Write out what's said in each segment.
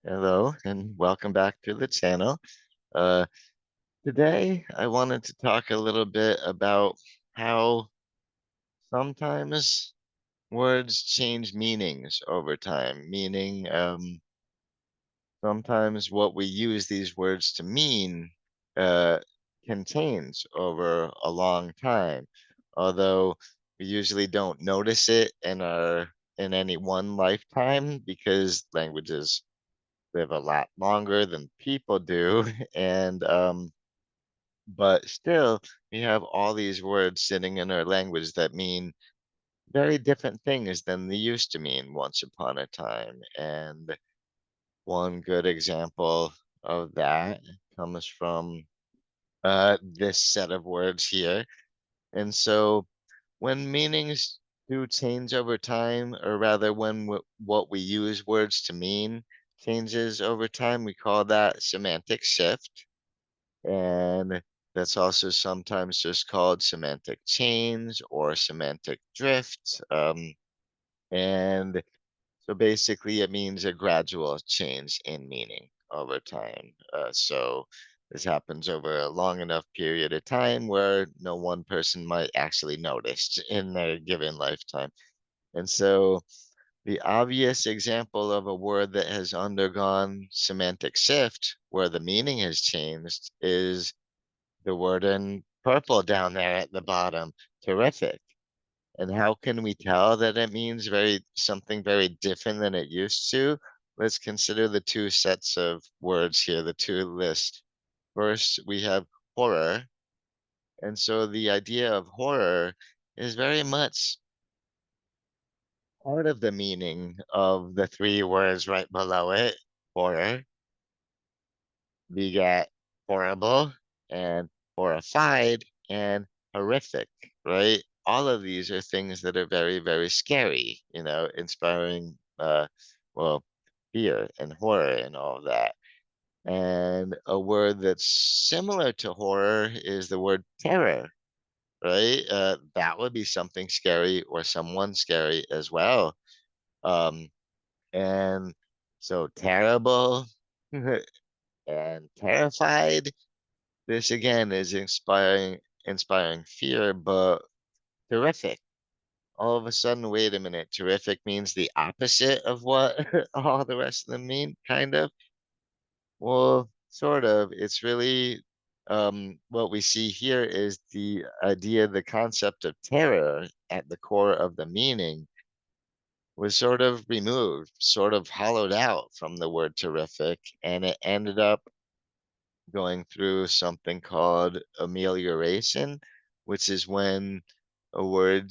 Hello and welcome back to the channel. Uh, Today I wanted to talk a little bit about how sometimes words change meanings over time, meaning sometimes what we use these words to mean uh, can change over a long time, although we usually don't notice it in any one lifetime because languages live a lot longer than people do. And but still we have all these words sitting in our language that mean very different things than they used to mean once upon a time. And one good example of that comes from this set of words here. And so when meanings do change over time, or rather when what we use words to mean changes over time, we call that semantic shift. And that's also sometimes just called semantic change or semantic drift. And so basically, it means a gradual change in meaning over time. So this happens over a long enough period of time where no one person might actually notice in their given lifetime. And so the obvious example of a word that has undergone semantic shift, where the meaning has changed, is the word in purple down there at the bottom, terrific. And how can we tell that it means something very different than it used to? Let's consider the two sets of words here, the two lists. First, we have horror. And so the idea of horror is very much part of the meaning of the three words right below it. Horror, we got horrible and horrified and horrific, right? All of these are things that are very, very scary, inspiring, well, fear and horror and all of that. And a word that's similar to horror is the word terror, right? That would be something scary or someone scary as well. Um, and so terrible and terrified. This again is inspiring fear, but terrific. All of a sudden, wait a minute, terrific means the opposite of what all the rest of them mean, kind of. Well, sort of. It's really what we see here is the idea, the concept of terror at the core of the meaning was sort of removed, sort of hollowed out from the word terrific, and it ended up going through something called amelioration, which is when a word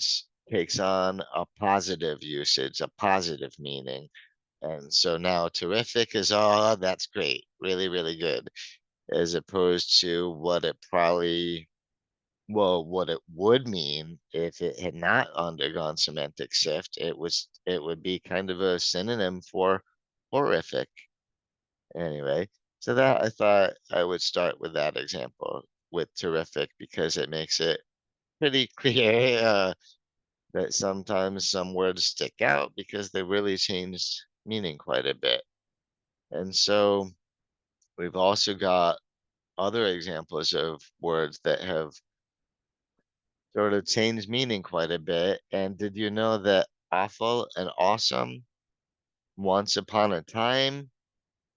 takes on a positive usage, a positive meaning. And so now terrific is, oh, that's great, really, really good, as opposed to what it would mean if it had not undergone semantic shift. It would be kind of a synonym for horrific. Anyway, so that I thought I would start with that example with terrific because it makes it pretty clear that sometimes some words stick out because they really change meaning quite a bit. And so we've also got other examples of words that have sort of changed meaning quite a bit. And did you know that awful and awesome once upon a time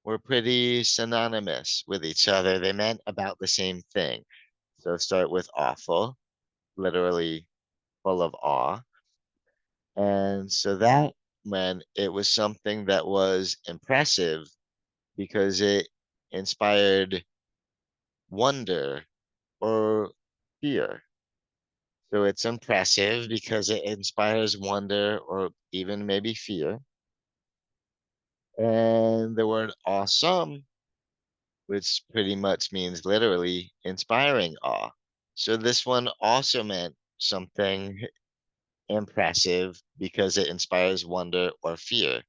were pretty synonymous with each other? They meant about the same thing. So start with awful, literally full of awe. And so that meant it was something that was impressive because it inspired wonder or fear. So it's impressive because it inspires wonder or even maybe fear. And the word awesome, which pretty much means literally inspiring awe. So this one also meant something impressive because it inspires wonder or fear.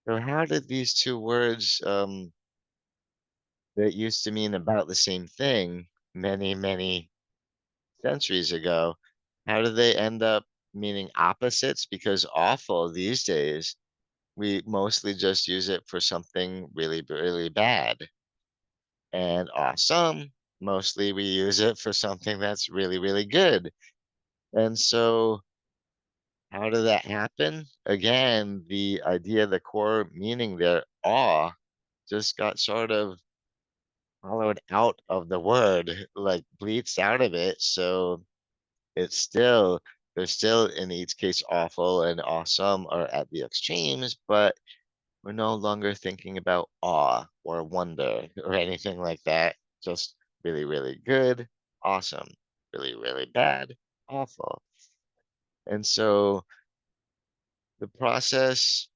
So how did these two words that used to mean about the same thing many, many centuries ago, how do they end up meaning opposites? Because awful these days we mostly just use it for something really, really bad. And awesome, mostly we use it for something that's really, really good. And so, how did that happen? Again, the idea, the core meaning there, awe, just got sort of hollowed out of the word, like bleats out of it. So it's still, they're still in each case awful and awesome are at the extremes, but we're no longer thinking about awe or wonder or anything like that. Just really, really good, awesome, really, really bad, awful. And so the process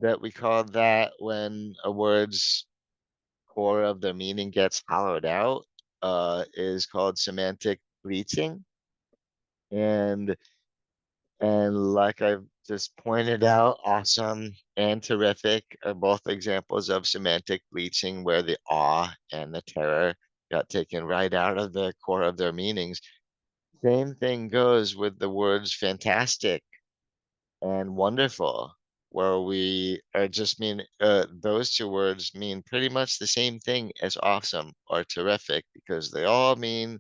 that we call that when a word's core of their meaning gets hollowed out is called semantic bleaching. And like I've just pointed out, awesome and terrific are both examples of semantic bleaching where the awe and the terror got taken right out of the core of their meanings. Same thing goes with the words fantastic and wonderful, where we are just mean those two words mean pretty much the same thing as awesome or terrific because they all mean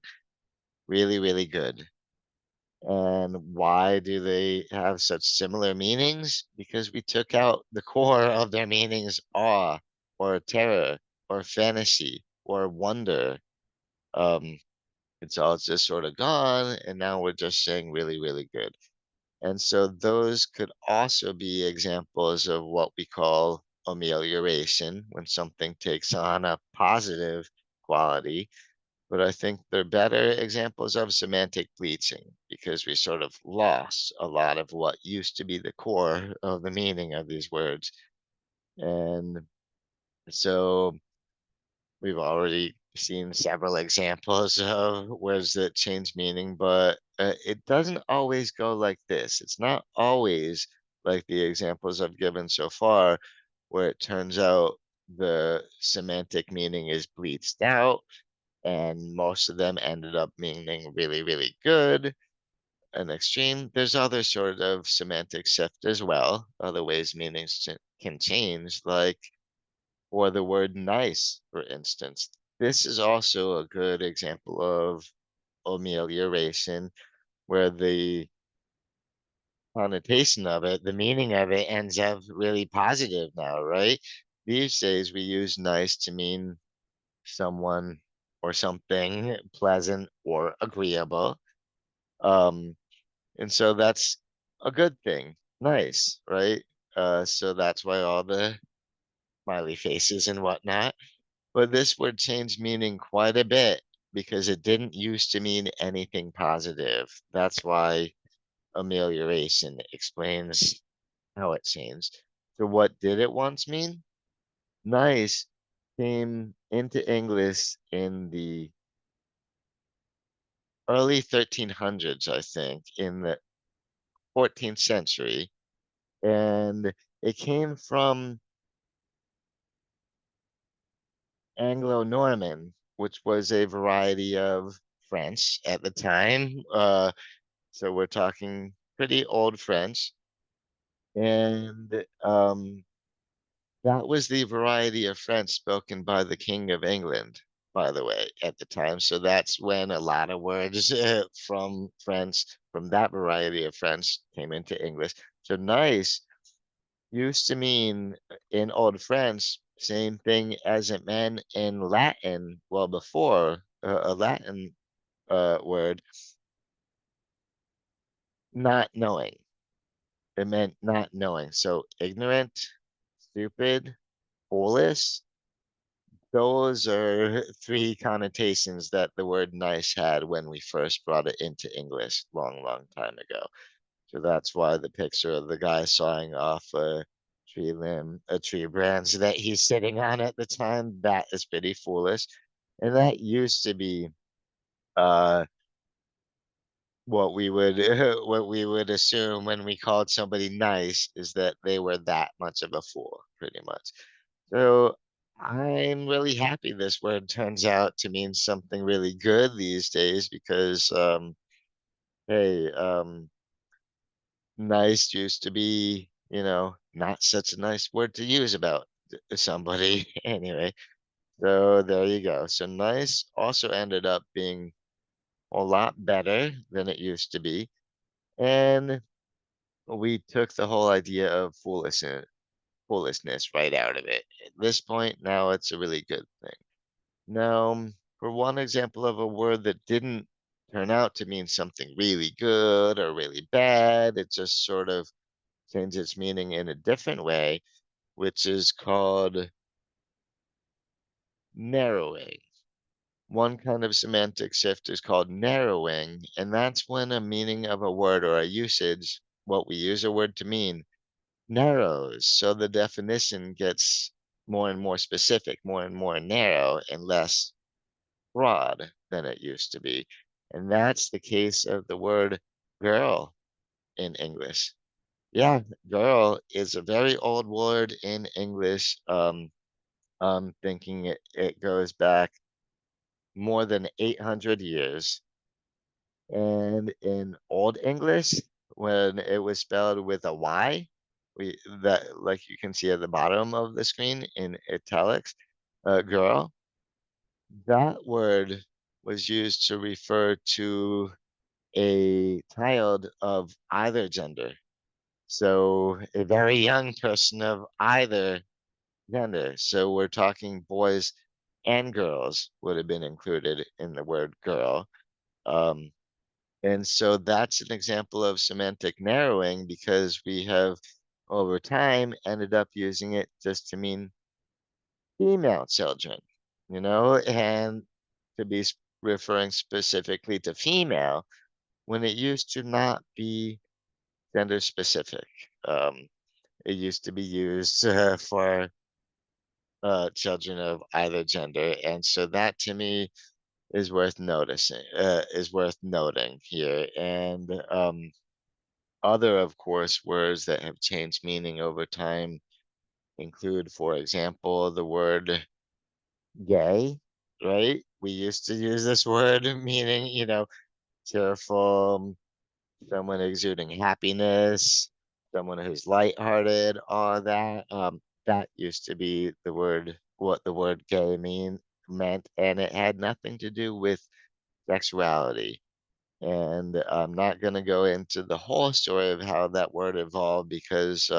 really, really good. And why do they have such similar meanings? Because we took out the core of their meanings, awe or terror or fantasy or wonder. Um, it's all just sort of gone, and now we're just saying really, really good. And so those could also be examples of what we call amelioration, when something takes on a positive quality, but I think they're better examples of semantic bleaching because we sort of lost a lot of what used to be the core of the meaning of these words. And so we've already seen several examples of words that change meaning, but it doesn't always go like this. It's not always like the examples I've given so far, where it turns out the semantic meaning is bleached out and most of them ended up meaning really, really good and extreme. There's other sort of semantic shift as well, other ways meanings can change, like for the word nice, for instance. This is also a good example of amelioration, where the connotation of it, the meaning of it ends up really positive now, right? These days we use nice to mean someone or something pleasant or agreeable. Um, and so that's a good thing. Nice, right? So that's why all the smiley faces and whatnot. But this word changed meaning quite a bit because it didn't used to mean anything positive. That's why amelioration explains how it changed. So what did it once mean? Nice came into English in the early 1300s, I think, in the 14th century. And it came from Anglo-Norman, which was a variety of French at the time. So we're talking pretty old French. And that was the variety of French spoken by the King of England, by the way, at the time. So that's when a lot of words from French, from that variety of French, came into English. So nice used to mean in Old French, same thing as it meant in Latin, well, before a Latin word, not knowing. It meant not knowing. So ignorant, stupid, foolish, those are three connotations that the word nice had when we first brought it into English long, long time ago. So that's why the picture of the guy sawing off a tree limb, a tree branch that he's sitting on at the time, that is pretty foolish. And that used to be uh what we would what we would assume when we called somebody nice is that they were that much of a fool, pretty much. So I'm really happy this word turns out to mean something really good these days because hey, nice used to be, not such a nice word to use about somebody anyway. So there you go. So nice also ended up being a lot better than it used to be. And we took the whole idea of foolishness right out of it. At this point, now it's a really good thing. Now, for one example of a word that didn't turn out to mean something really good or really bad, it just sort of changed its meaning in a different way, which is called narrowing. One kind of semantic shift is called narrowing, and that's when a meaning of a word or a usage, what we use a word to mean, narrows. So the definition gets more and more specific, more and more narrow, and less broad than it used to be. And that's the case of the word girl in English. Yeah, girl is a very old word in English. I'm thinking it goes back more than 800 years. And in Old English, when it was spelled with a Y, we that like you can see at the bottom of the screen in italics, girl, that word was used to refer to a child of either gender. So a very young person of either gender. So we're talking boys and girls would have been included in the word girl. Um, and so that's an example of semantic narrowing because we have over time ended up using it just to mean female children, and to be referring specifically to female when it used to not be gender specific. Um, it used to be used for children of either gender, and so that to me is worth noting here. And other, of course, words that have changed meaning over time include, for example, the word gay, right? We used to use this word meaning, cheerful, someone exuding happiness, someone who's lighthearted, all that. That used to be what the word gay meant, and it had nothing to do with sexuality. And I'm not going to go into the whole story of how that word evolved because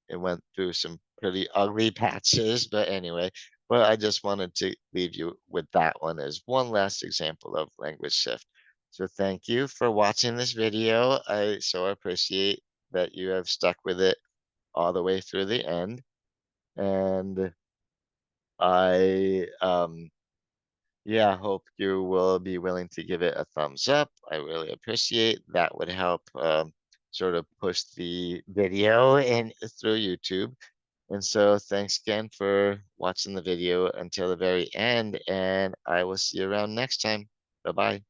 it went through some pretty ugly patches. But anyway, but I just wanted to leave you with that one as one last example of language shift. So thank you for watching this video. I so appreciate that you have stuck with it all the way through the end. And I yeah, hope you will be willing to give it a thumbs up. I really appreciate that would help sort of push the video and through YouTube. And so thanks again for watching the video until the very end, and I will see you around next time. Bye-bye.